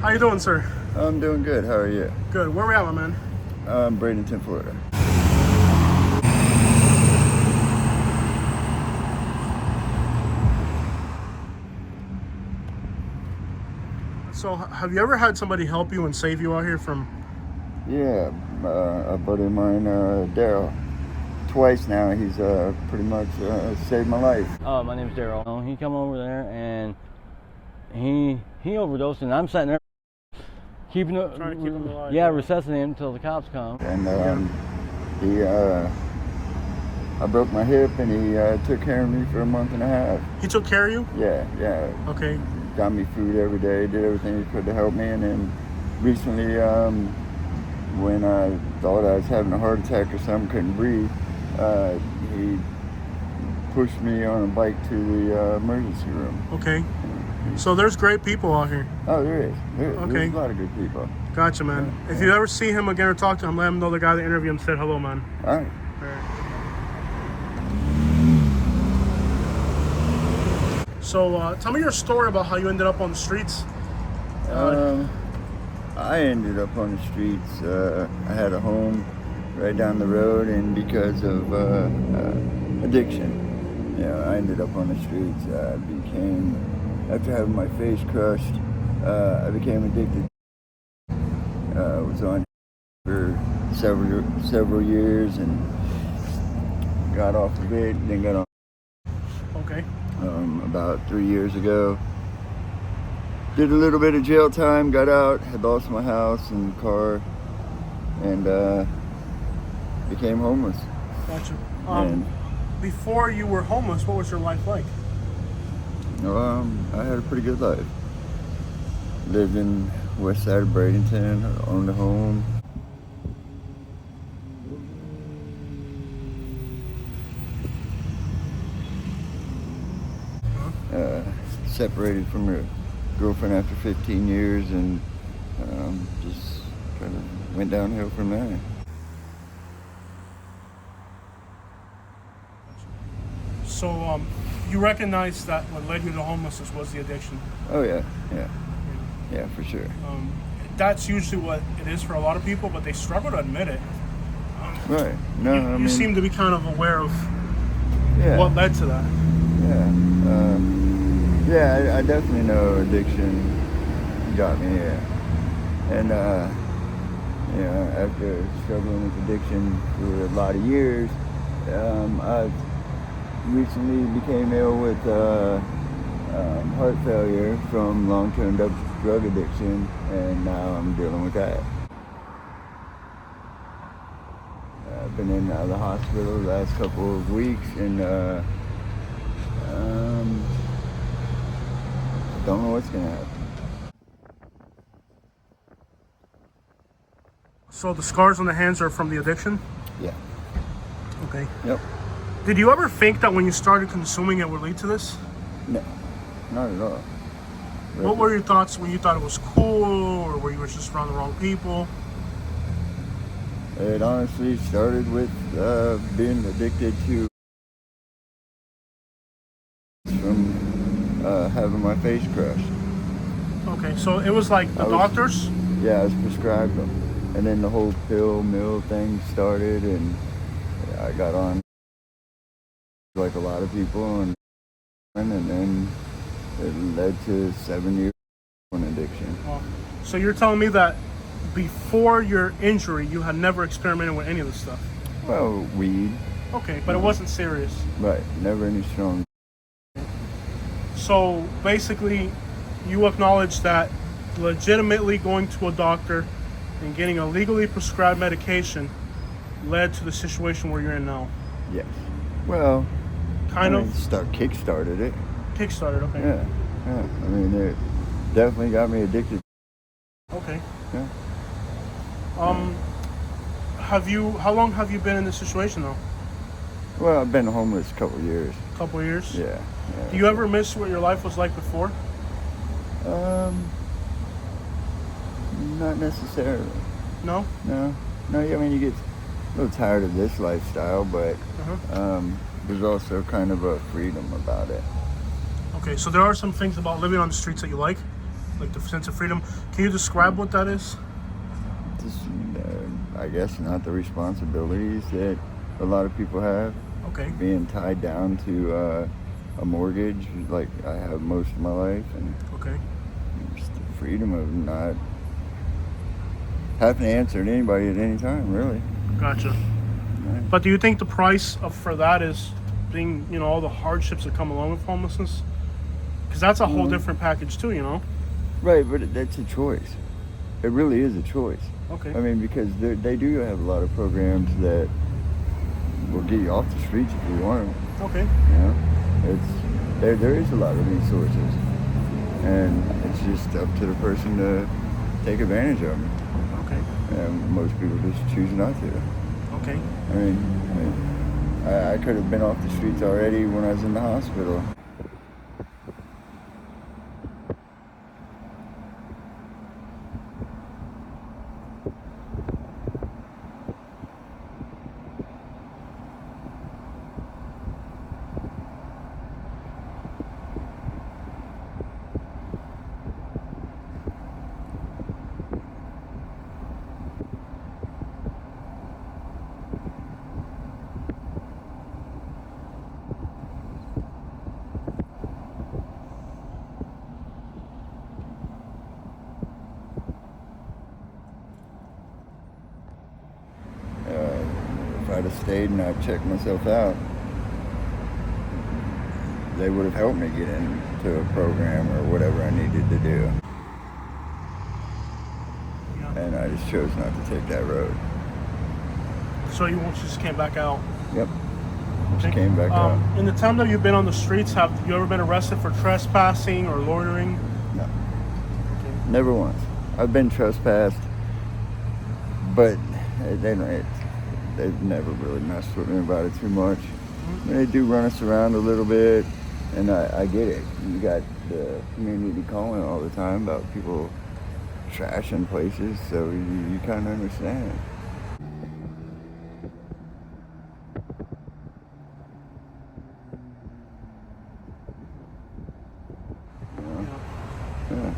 How you doing, sir? I'm doing good. How are you? Good. Where we at, my man? Bradenton, Florida. So, have you ever had somebody help you and save you out here from? Yeah, a buddy of mine, Daryl. Twice now, he's pretty much saved my life. My name's Daryl. He come over there and he overdosed, and I'm sitting there Trying to keep him alive. Yeah, resuscitating him until the cops come. And I broke my hip, and he took care of me for a month and a half. He took care of you? Yeah. Okay. Got me food every day, did everything he could to help me, and then recently, when I thought I was having a heart attack or something, couldn't breathe, he pushed me on a bike to the emergency room. Okay. So there's great people out here. Oh, there is. There's Okay. a lot of good people. Gotcha, man. Yeah. If you ever see him again or talk to him, let him know the guy that interviewed him said hello, man. All right. All right. So tell me your story about how you ended up on the streets. I ended up on the streets. I had a home right down the road, and because of addiction, I ended up on the streets. After having my face crushed, I became addicted. I was on for several years and got off of it, then got on. Okay. About 3 years ago. Did a little bit of jail time, got out, had lost my house and car, and became homeless. Gotcha. And Before you were homeless, what was your life like? I had a pretty good life. Lived in west side of Bradenton, owned a home. Separated from her girlfriend after 15 years, and just kind of went downhill from there. So you recognize that what led you to homelessness was the addiction. Oh yeah, for sure. That's usually what it is for a lot of people, but they struggle to admit it. Right. No, you seem to be kind of aware of yeah, what led to that. I definitely know addiction got me here, and after struggling with addiction for a lot of years, I recently became ill with heart failure from long-term drug addiction, and now I'm dealing with that. I've been in and out of the hospital the last couple of weeks, and don't know what's gonna happen. So the scars on the hands are from the addiction? Yeah. Okay. Yep. Did you ever think that when you started consuming it would lead to this? No, not at all. What were your thoughts when you thought it was cool, or were you just around the wrong people? It honestly started with being addicted to from having my face crushed. Okay, so it was like the doctors? Yeah, I was prescribed them. And then the whole pill mill thing started, and I got on like a lot of people, and then it led to 7 years of addiction. Wow. So you're telling me that before your injury, you had never experimented with any of this stuff? Well, weed. Okay, but it wasn't serious. Right, never any strong. So basically, you acknowledge that legitimately going to a doctor and getting a legally prescribed medication led to the situation where you're in now. Yes. Well, Kind of kickstarted it. kickstarted, okay. Yeah. I mean, it definitely got me addicted. Okay. Yeah. How long have you been in this situation though? Well, I've been homeless a couple years. A couple of years? Yeah. Do you ever miss what your life was like before? Not necessarily. No? No. I mean, you get a little tired of this lifestyle, but there's also kind of a freedom about it. Okay, so there are some things about living on the streets that you like like the sense of freedom. Can you describe what that is? Just, I guess, not the responsibilities that a lot of people have. Okay. Being tied down to a mortgage, like I have most of my life, and Okay. just the freedom of not having to answer to anybody at any time, really. Gotcha. Right. But do you think the price for that is being, all the hardships that come along with homelessness? Because that's a whole different package too, Right, but that's a choice. It really is a choice. Okay. I mean, because they do have a lot of programs that will get you off the streets if you want them. Okay. There is a lot of resources, and it's just up to the person to take advantage of them. Okay. And most people just choose not to. Okay. I mean, I could have been off the streets already when I was in the hospital. If I'd have stayed and I'd checked myself out, they would have helped me get into a program or whatever I needed to do. Yeah. And I just chose not to take that road. So you just came back out? Yep. Just Okay. came back out. In the time that you've been on the streets, have you ever been arrested for trespassing or loitering? No. Okay. Never once. I've been trespassed, but they've never really messed with me about it too much. I mean, they do run us around a little bit, and I get it. You got the community calling all the time about people trashing places, so you kind of understand. Yeah.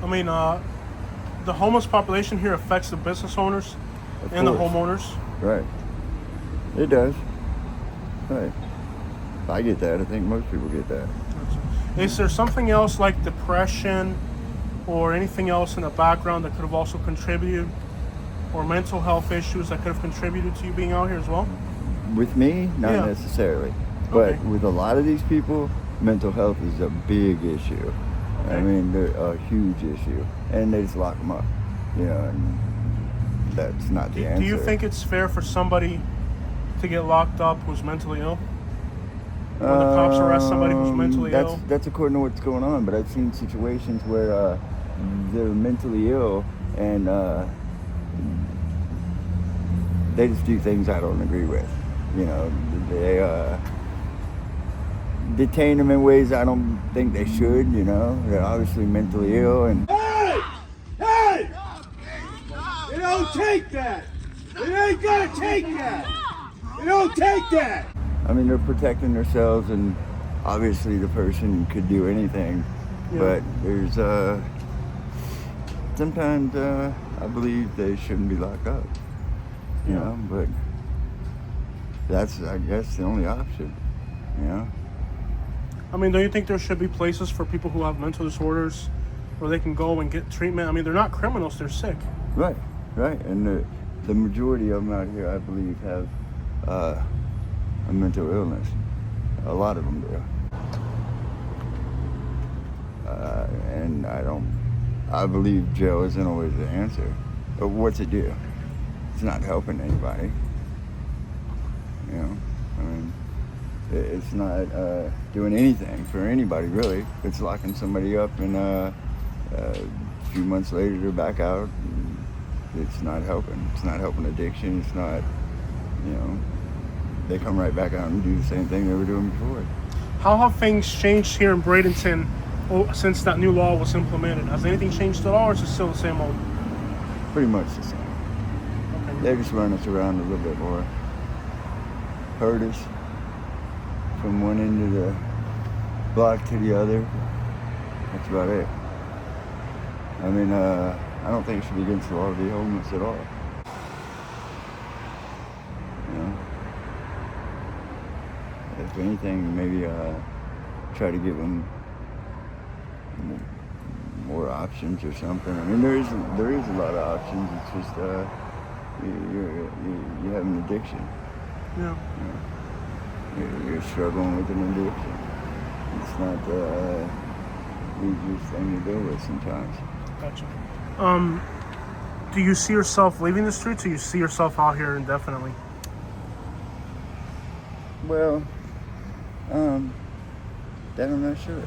I mean, the homeless population here affects the business owners and the course. homeowners. Right. It does. Right. I get that. I think most people get that. Is there something else like depression or anything else in the background that could have also contributed, or mental health issues that could have contributed to you being out here as well? With me, not Yeah. necessarily. But Okay. with a lot of these people, mental health is a big issue. Okay. I mean, they're a huge issue. And they just lock them up. And that's not the answer. Do you think it's fair for somebody to get locked up who's mentally ill? When the cops arrest somebody who's mentally ill? That's according to what's going on, but I've seen situations where they're mentally ill and they just do things I don't agree with. They detain them in ways I don't think they should. They're obviously mentally ill, and Hey! Hey! You don't take that! You ain't gonna take that! You don't take that! I mean, they're protecting themselves, and obviously the person could do anything. Yeah. But there's sometimes I believe they shouldn't be locked up. But that's, I guess, the only option. I mean, don't you think there should be places for people who have mental disorders where they can go and get treatment? I mean, they're not criminals, they're sick. Right. And the majority of them out here, I believe, have a mental illness. A lot of them do. And I believe jail isn't always the answer. But what's it do? It's not helping anybody. I mean, it's not doing anything for anybody, really. It's locking somebody up, and a few months later they're back out. It's not helping. It's not helping addiction. It's not, they come right back out and do the same thing they were doing before. How have things changed here in Bradenton since that new law was implemented? Has anything changed at all, or is it still the same old? Pretty much the same. Okay. They just run us around a little bit more. Herd us from one end of the block to the other. That's about it. I mean, I don't think it should be against the law to be homeless at all. You know? If anything, maybe try to give them more options or something. I mean, there is a lot of options. It's just you have an addiction. Yeah. You're struggling with an addiction. It's not the easiest thing to deal with sometimes. Gotcha. Do you see yourself leaving the streets, or you see yourself out here indefinitely? Well, that I'm not sure.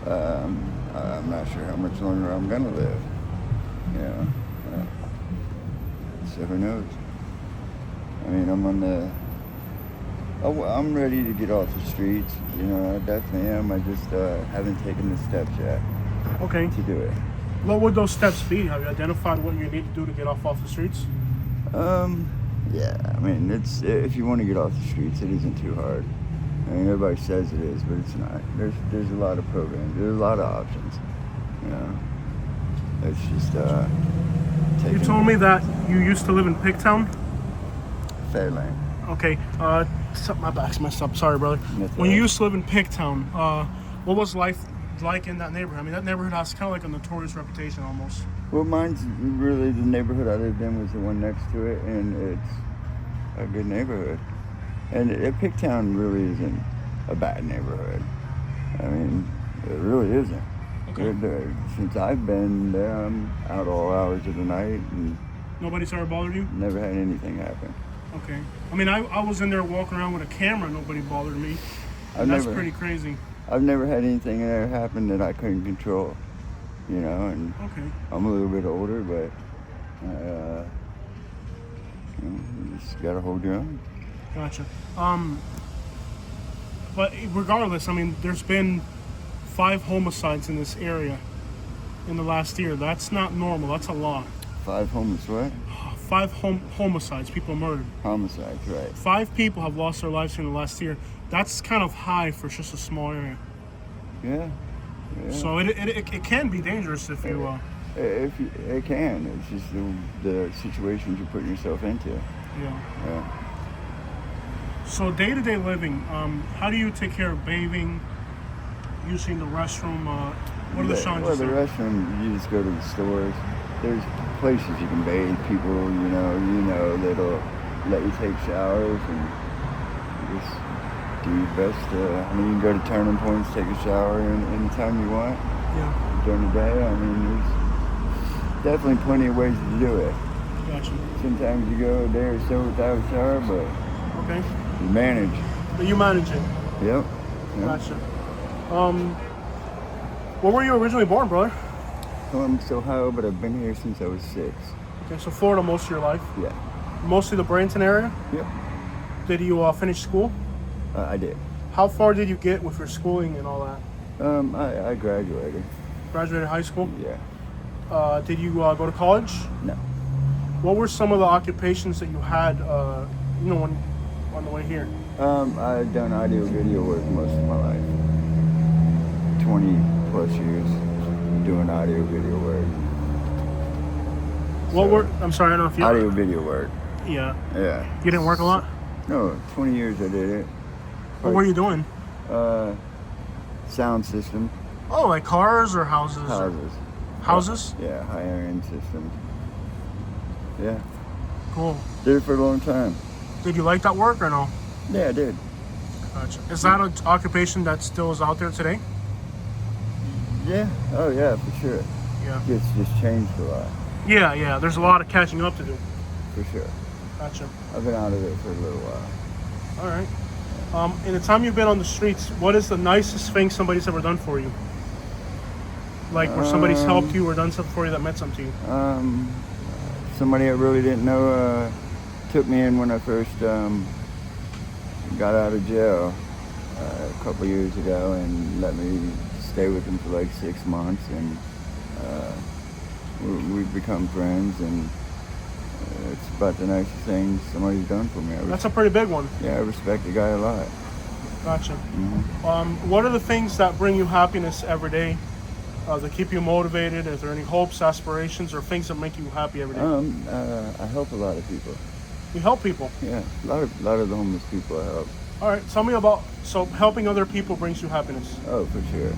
I'm not sure how much longer I'm gonna live. You know, so who knows? I mean, I'm ready to get off the streets. You know, I definitely am. I just haven't taken the steps yet. Okay. To do it. What would those steps be? Have you identified what you need to do to get off the streets? Yeah. I mean, if you want to get off the streets, it isn't too hard. I mean, everybody says it is, but it's not. There's a lot of programs. There's a lot of options. You know, it's just You told me that you used to live in Pigtown. Fairlane. Okay. My back's messed up. Sorry, brother. That's When you all right. used to live in Pigtown, what was life like in that neighborhood? I mean, that neighborhood has kind of like a notorious reputation almost. Well, mine's really the neighborhood I lived in was the one next to it, and it's a good neighborhood. And Pigtown really isn't a bad neighborhood. I mean, it really isn't. Okay. Since I've been there, I'm out all hours of the night and Nobody's ever bothered you? never had anything happen. Okay. I mean, I was in there walking around with a camera. Nobody bothered me. I've That's never- pretty crazy. I've never had anything there happen that I couldn't control, you know, and Okay. I'm a little bit older, but you just gotta hold your own. Gotcha. But regardless, I mean, there's been 5 homicides in this area in the last year. That's not normal. That's a lot. 5 homeless, what? 5 homicides, people murdered. Homicides, right. 5 people have lost their lives in the last year. That's kind of high for just a small area. Yeah. So it can be dangerous if you. It can. It's just the situations you're putting yourself into. Yeah. So day-to-day living, how do you take care of bathing, using the restroom? What are the Well, challenges the there? restroom, you just go to the stores. There's places you can bathe. People, you know, that'll let you take showers and just do your best. I mean, you can go to turning points, take a shower anytime you want Yeah. during the day. I mean, there's definitely plenty of ways to do it. Gotcha. Sometimes you go a day or so without a shower, but Okay. you manage. But you manage it. Yep. Gotcha. Where were you originally born, brother? Columbus, Ohio, but I've been here since I was 6. Okay, so Florida most of your life. Yeah. Mostly the Bradenton area. Yep. Did you finish school? I did. How far did you get with your schooling and all that? I graduated. Graduated high school? Yeah. Did you go to college? No. What were some of the occupations that you had, when on the way here? I've done audio video work most of my life. 20 plus years doing audio video work. I'm sorry, I don't know if you. Audio video work. Yeah. Yeah. You didn't work a lot? No, 20 years I did it. What were you doing? Sound system. Oh, like cars or houses? Houses. Houses? Yeah, higher end systems. Yeah. Cool. Did it for a long time. Did you like that work or no? Yeah, I did. Gotcha. Is that an occupation that still is out there today? Yeah. Oh, yeah, for sure. Yeah. It's just changed a lot, Yeah. There's a lot of catching up to do. for sure. Gotcha. I've been out of it for a little while. All right. In the time you've been on the streets, what is the nicest thing somebody's ever done for you? Like where somebody's helped you or done something for you that meant something to you? Somebody I really didn't know took me in when I first got out of jail a couple years ago and let me stay with him for like 6 months, and we've become friends, and it's about the nicest thing somebody's done for me. That's a pretty big one. Yeah, I respect the guy a lot. Gotcha. Mm-hmm. What are the things that bring you happiness every day? to keep you motivated? Is there any hopes, aspirations, or things that make you happy every day? I help a lot of people. You help people. Yeah, a lot of the homeless people I help. All right, tell me about, so helping other people brings you happiness. Oh, for sure.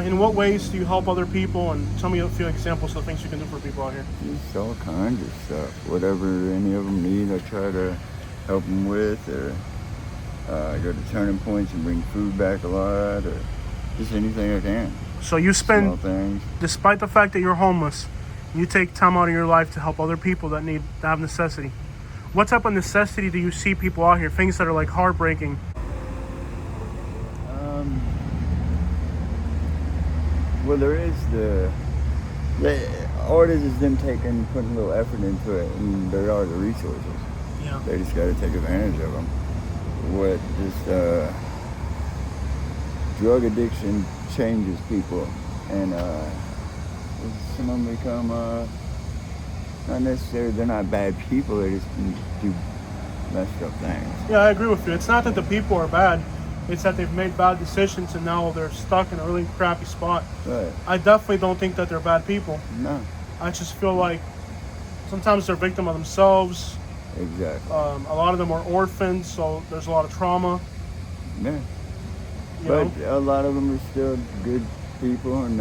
In what ways do you help other people? And tell me a few examples of things you can do for people out here. Just all kinds of stuff. Whatever any of them need, I try to help them with, or I go to turning points and bring food back a lot, or just anything I can. So you Small spend, things. despite the fact that you're homeless, you take time out of your life to help other people that have necessity. What type of necessity do you see people out here? Things that are like heartbreaking. Well, there is all it is them putting a little effort into it, and there are the resources. Yeah. They just got to take advantage of them. Drug addiction changes people, and some of them become not necessarily, they're not bad people, they just do messed up things. Yeah, I agree with you. It's not that the people are bad. It's that they've made bad decisions and now they're stuck in a really crappy spot. Right. I definitely don't think that they're bad people. No. I just feel like sometimes they're victim of themselves. Exactly. A lot of them are orphans, so there's a lot of trauma. Yeah. You But know? a lot of them are still good people, and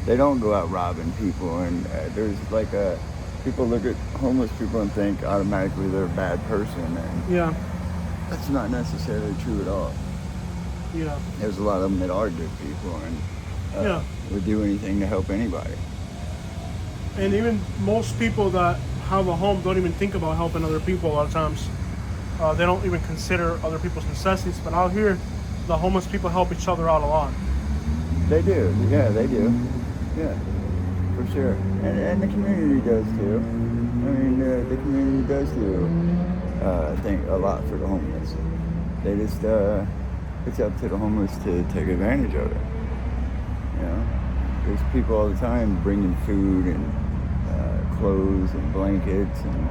they don't go out robbing people. And there's like people look at homeless people and think automatically they're a bad person, and Yeah. that's not necessarily true at all. Yeah. There's a lot of them that are good people, and Yeah. would do anything to help anybody. And even most people that have a home don't even think about helping other people a lot of times. They don't even consider other people's necessities. But out here, the homeless people help each other out a lot. They do. Yeah, they do. Yeah, for sure. And the community does too. I mean, the community does do, I think, a lot for the homeless. They just, it's up to the homeless to take advantage of it. You know, there's people all the time bringing food and clothes and blankets, and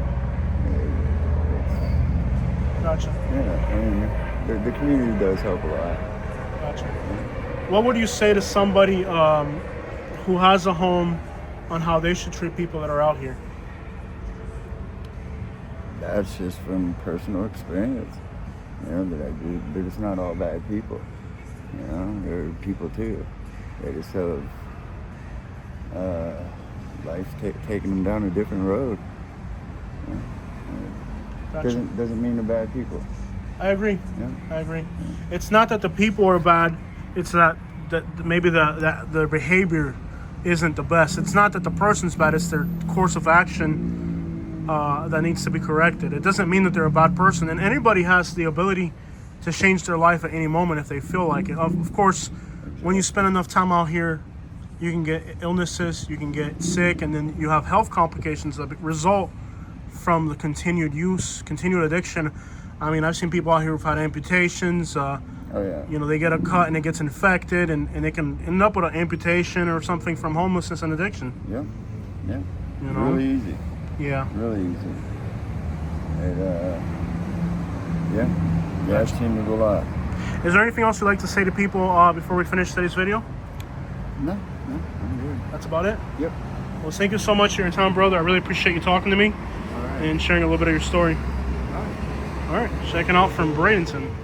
Gotcha. yeah, and the community does help a lot. Gotcha. What would you say to somebody who has a home on how they should treat people that are out here? That's just from personal experience. You know, they're just not all bad people. You know, they're people too. They just have life taking them down a different road. You know? Gotcha. Doesn't mean they're bad people. I agree. Yeah. I agree. It's not that the people are bad. It's that maybe the behavior isn't the best. It's not that the person's bad. It's their course of action that needs to be corrected. It doesn't mean that they're a bad person. And anybody has the ability to change their life at any moment if they feel like it. Of course, when you spend enough time out here, you can get illnesses, you can get sick, and then you have health complications that result from the continued use, continued addiction. I mean, I've seen people out here who've had amputations. Oh yeah. You know, they get a cut and it gets infected, and they can end up with an amputation or something from homelessness and addiction. Yeah. Yeah. You know? Really easy. Yeah. Really easy. Yeah, I've seen it a lot. Is there anything else you'd like to say to people before we finish today's video? No, I'm good. That's about it? Yep. Well, thank you so much for your time, brother. I really appreciate you talking to me All right. and sharing a little bit of your story. All right. Checking out from Bradenton.